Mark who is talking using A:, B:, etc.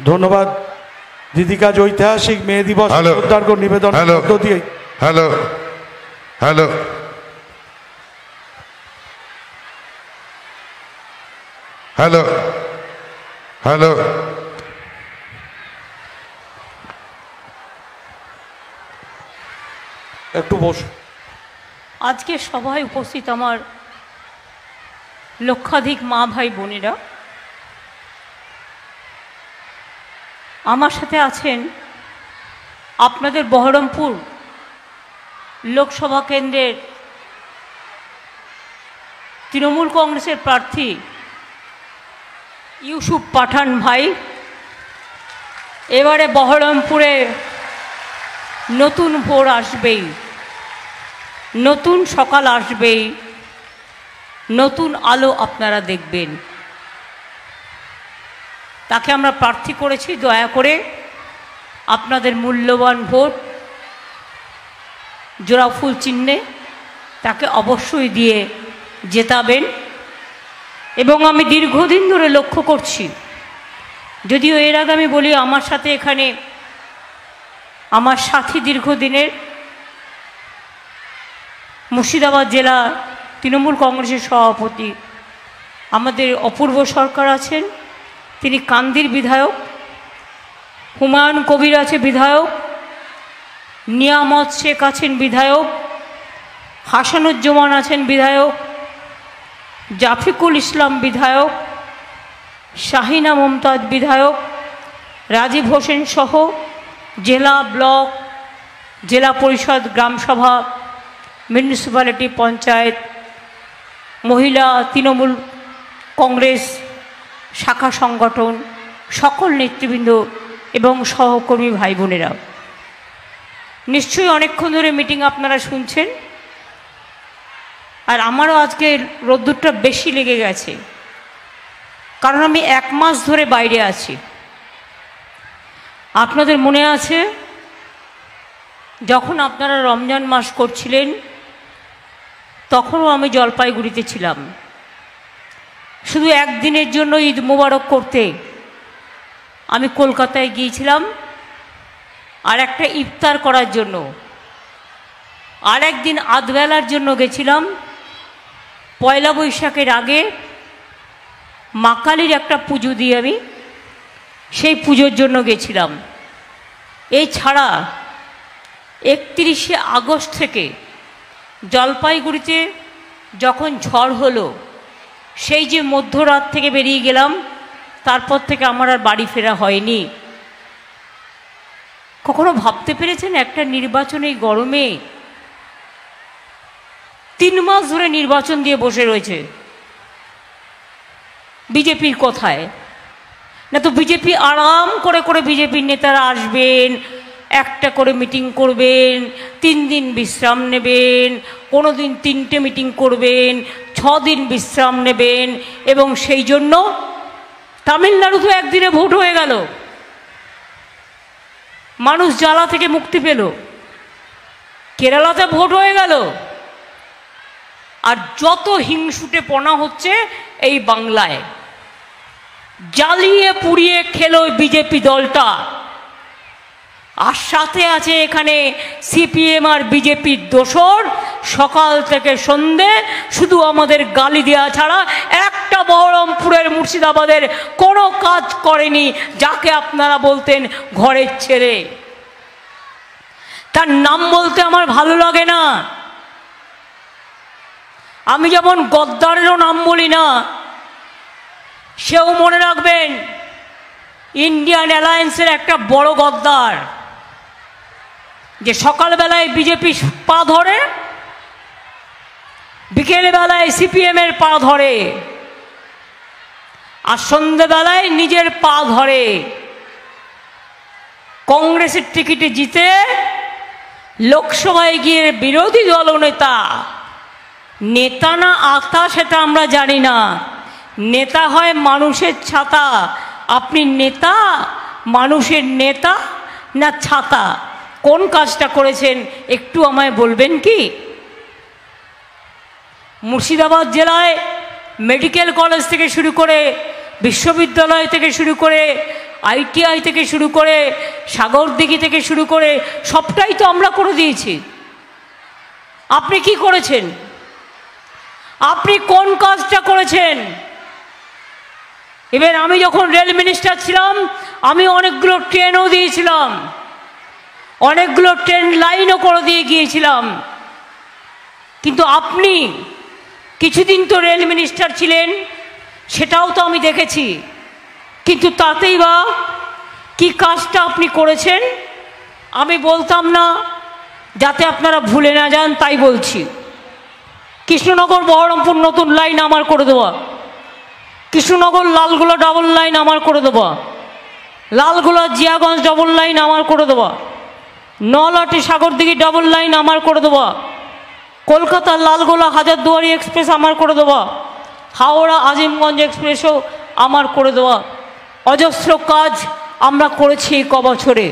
A: ধন্যবাদ দিদিকাজ ঐতিহাসিক মে দিবস উদ্ধার নিবেদন দিয়ে।
B: হ্যালো হ্যালো হ্যালো হ্যালো
A: একটু বস।
C: আজকে সভায় উপস্থিত আমার লক্ষাধিক মা ভাই বোনেরা, আমার সাথে আছেন আপনাদের বহরমপুর লোকসভা কেন্দ্রের তৃণমূল কংগ্রেসের প্রার্থী ইউসুফ পাঠান ভাই। এবারে বহরমপুরে নতুন ভোর আসবেই, নতুন সকাল আসবেই, নতুন আলো আপনারা দেখবেন। তাকে আমরা প্রার্থী করেছি, দয়া করে আপনাদের মূল্যবান ভোট জোড়াফুল চিহ্নে তাকে অবশ্যই দিয়ে জেতাবেন। এবং আমি দীর্ঘদিন ধরে লক্ষ্য করছি, যদিও এর আগে আমি বলি আমার সাথে এখানে আমার সাথী দীর্ঘদিনের মুর্শিদাবাদ জেলা তৃণমূল কংগ্রেসের সভাপতি আমাদের অপূর্ব সরকার আছেন, তিনি কান্দির বিধায়ক। হুমায়ুন কবির আছে বিধায়ক, নিয়ামত শেখ আছেন বিধায়ক, হাসানুজ্জামান আছেন বিধায়ক, জাফিকুল ইসলাম বিধায়ক, শাহিনা মমতাজ বিধায়ক, রাজীব হোসেন সহ জেলা, ব্লক, জেলা পরিষদ, গ্রামসভা, মিউনিসিপ্যালিটি, পঞ্চায়েত, মহিলা তৃণমূল কংগ্রেস শাখা সংগঠন, সকল নেতৃবৃন্দ এবং সহকর্মী ভাই বোনেরা, নিশ্চয়ই অনেকক্ষণ ধরে মিটিং আপনারা শুনছেন। আর আমারও আজকে রোদ্দুরটা বেশি লেগে গেছে, কারণ আমি 1 মাস ধরে বাইরে আছি। আপনাদের মনে আছে যখন আপনারা রমজান মাস করছিলেন, তখনও আমি জলপাইগুড়িতে ছিলাম, শুধু একদিনের জন্য ঈদ মোবারক করতে আমি কলকাতায় গিয়েছিলাম, আর একটা ইফতার করার জন্য, আর একদিন আধবেলার জন্য গেছিলাম। পয়লা বৈশাখের আগে মা কালীর একটা পুজো দিয়ে আমি সেই পুজোর জন্য গেছিলাম। এই ছাড়া 31শে আগস্ট থেকে জলপাইগুড়িতে যখন ঝড় হলো, সেই যে মধ্যরাত থেকে বেরিয়ে গেলাম, তারপর থেকে আমার আর বাড়ি ফেরা হয়নি। কখনো ভাবতে পেরেছেন একটা নির্বাচনে গরমে 3 মাস ধরে নির্বাচন দিয়ে বসে রয়েছে বিজেপির কথায়? না তো বিজেপি আরাম করে করে বিজেপির নেতারা আসবেন, একটা করে মিটিং করবেন, 3 দিন বিশ্রাম নেবেন, কোনো দিন 3টে মিটিং করবেন, 6 দিন বিশ্রাম নেবেন, এবং সেই জন্য তামিলনাড়ুতে একদিনে ভোট হয়ে গেল, মানুষ জ্বালা থেকে মুক্তি পেল। কেরালাতে ভোট হয়ে গেল। আর যত হিংসুটে পনা হচ্ছে এই বাংলায়, জ্বালিয়ে পুড়িয়ে খেলো বিজেপি দলটা। আর সাথে আছে এখানে সিপিএম আর বিজেপির দোসর, সকাল থেকে সন্ধে শুধু আমাদের গালি দেওয়া ছাড়া একটা বহরমপুরের, মুর্শিদাবাদের কোনো কাজ করেনি, যাকে আপনারা বলতেন ঘরের ছেলে। তার নাম বলতে আমার ভালো লাগে না। আমি যেমন গদ্দারেরও নাম বলি না, সেও মনে রাখবেন ইন্ডিয়ান অ্যালায়েন্সের একটা বড় গদ্দার, যে সকালবেলায় বিজেপি পা ধরে, বিকেলবেলায় সিপিএমের পা ধরে, আর সন্ধ্যেবেলায় নিজের পা ধরে। কংগ্রেসের টিকিটে জিতে লোকসভায় গিয়ে বিরোধী দলনেতা, নেতা না আতা সেটা আমরা জানি না, নেতা হয় মানুষের ছাতা। আপনি নেতা, মানুষের নেতা না ছাতা? কোন কাজটা করেছেন একটু আমায় বলবেন কি? মুর্শিদাবাদ জেলায় মেডিকেল কলেজ থেকে শুরু করে, বিশ্ববিদ্যালয় থেকে শুরু করে, ITI থেকে শুরু করে সাগরদিঘি থেকে শুরু করে সবটাই তো আমরা করে দিয়েছি। আপনি কি করেছেন? আপনি কোন কাজটা করেছেন? এবার আমি যখন রেল মিনিস্টার ছিলাম আমি অনেকগুলো ট্রেনও দিয়েছিলাম, অনেকগুলো ট্রেন লাইনও করে দিয়ে গিয়েছিলাম। কিন্তু আপনি কিছুদিন তো রেল মিনিস্টার ছিলেন, সেটাও তো আমি দেখেছি, কিন্তু তাতেই বা কি কাজটা আপনি করেছেন আমি বলতাম না, যাতে আপনারা ভুলে না যান তাই বলছি। কৃষ্ণনগর বহরমপুর নতুন লাইন আমার করে দেওয়া, কৃষ্ণনগর লালগোলা ডাবল লাইন আমার করে দেওয়া, লালগোলা জিয়াগঞ্জ ডাবল লাইন আমার করে দেওয়া, নলহাটি সাগরদিঘি ডাবল লাইন আমার করে দেওয়া, কলকাতার লালগোলা হাজারদুয়ারি এক্সপ্রেস আমার করে দেওয়া, হাওড়া আজিমগঞ্জ এক্সপ্রেসও আমার করে দেওয়া। অজস্র কাজ আমরা করেছি ক বছরে।